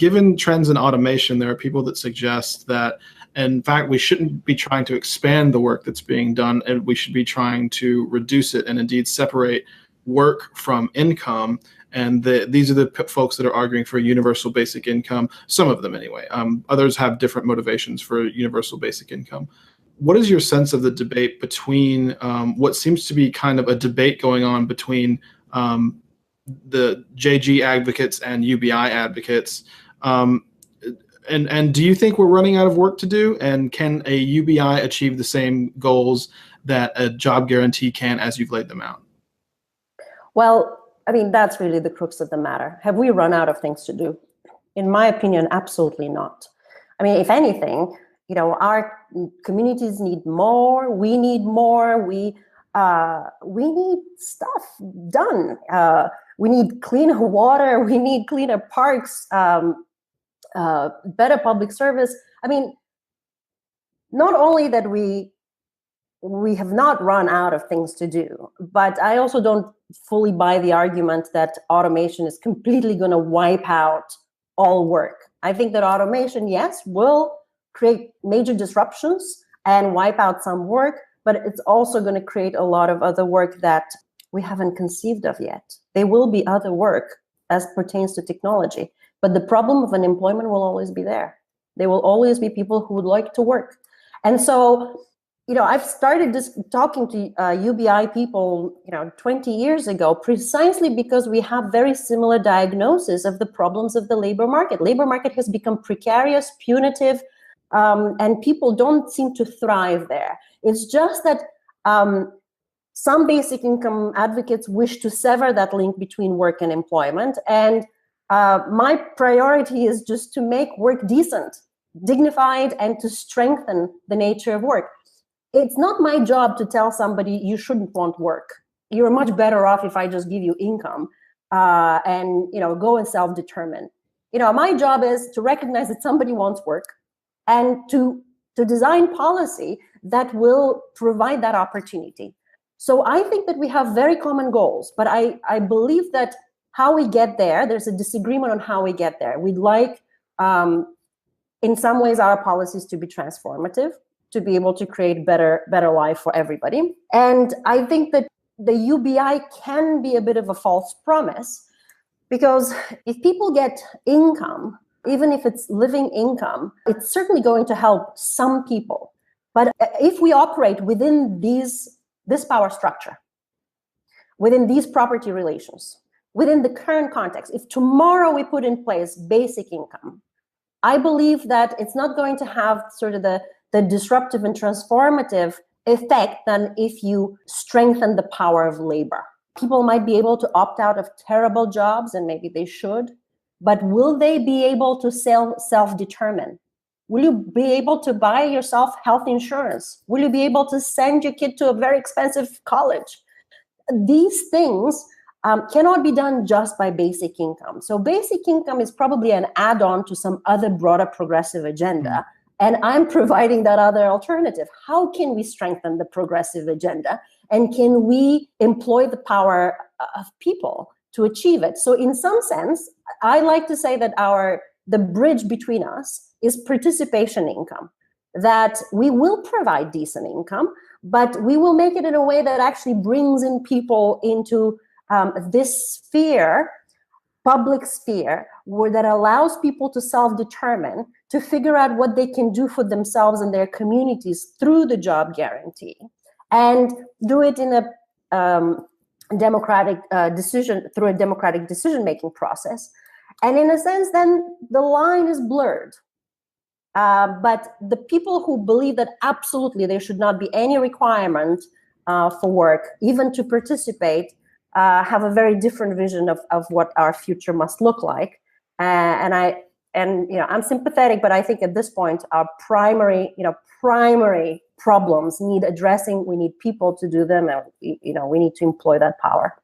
given trends in automation, there are people that suggest that, in fact, we shouldn't be trying to expand the work that's being done, and we should be trying to reduce it and indeed separate work from income. And these are the folks that are arguing for a universal basic income, some of them anyway. Others have different motivations for universal basic income. What is your sense of the debate between what seems to be kind of a debate going on between the JG advocates and UBI advocates? And do you think we're running out of work to do? And can a UBI achieve the same goals that a job guarantee can as you've laid them out? Well, I mean, that's really the crux of the matter. Have we run out of things to do? In my opinion, absolutely not. I mean, if anything, you know, our communities need more. We need more. We need stuff done. We need cleaner water. We need cleaner parks, better public service. I mean, not only that we have not run out of things to do, but I also don't fully buy the argument that automation is completely going to wipe out all work. I think that automation, yes, will create major disruptions and wipe out some work, but it's also going to create a lot of other work that we haven't conceived of yet. There will be other work as pertains to technology, but the problem of unemployment will always be there. There will always be people who would like to work. And so, you know, I've started just talking to UBI people, 20 years ago, precisely because we have very similar diagnosis of the problems of the labor market. Labor market has become precarious, punitive, and people don't seem to thrive there. It's just that some basic income advocates wish to sever that link between work and employment. And my priority is just to make work decent, dignified, and to strengthen the nature of work. It's not my job to tell somebody you shouldn't want work. You're much better off if I just give you income and go and self-determine. My job is to recognize that somebody wants work and to design policy that will provide that opportunity. So I think that we have very common goals, but I believe that how we get there, there's a disagreement on how we get there. We'd like, in some ways, our policies to be transformative, to be able to create better life for everybody. And I think that the UBI can be a bit of a false promise, because if people get income, even if it's living income, it's certainly going to help some people. But if we operate within this power structure, within these property relations, within the current context, if tomorrow we put in place basic income, I believe that it's not going to have sort of the disruptive and transformative effect than if you strengthen the power of labor. People might be able to opt out of terrible jobs, and maybe they should, but will they be able to self-determine? Will you be able to buy yourself health insurance? Will you be able to send your kid to a very expensive college? These things cannot be done just by basic income. So basic income is probably an add-on to some other broader progressive agenda. And I'm providing that other alternative. How can we strengthen the progressive agenda? And can we employ the power of people to achieve it? So in some sense, I like to say that the bridge between us is participation income, that we will provide decent income, but we will make it in a way that actually brings in people into this sphere, public sphere, that allows people to self-determine, to figure out what they can do for themselves and their communities through the job guarantee, and do it in a democratic through a democratic decision-making process. And in a sense, then the line is blurred. But the people who believe that absolutely there should not be any requirement for work, even to participate, have a very different vision of what our future must look like. And I'm sympathetic, but I think at this point our primary problems need addressing. We need people to do them, and we need to employ that power.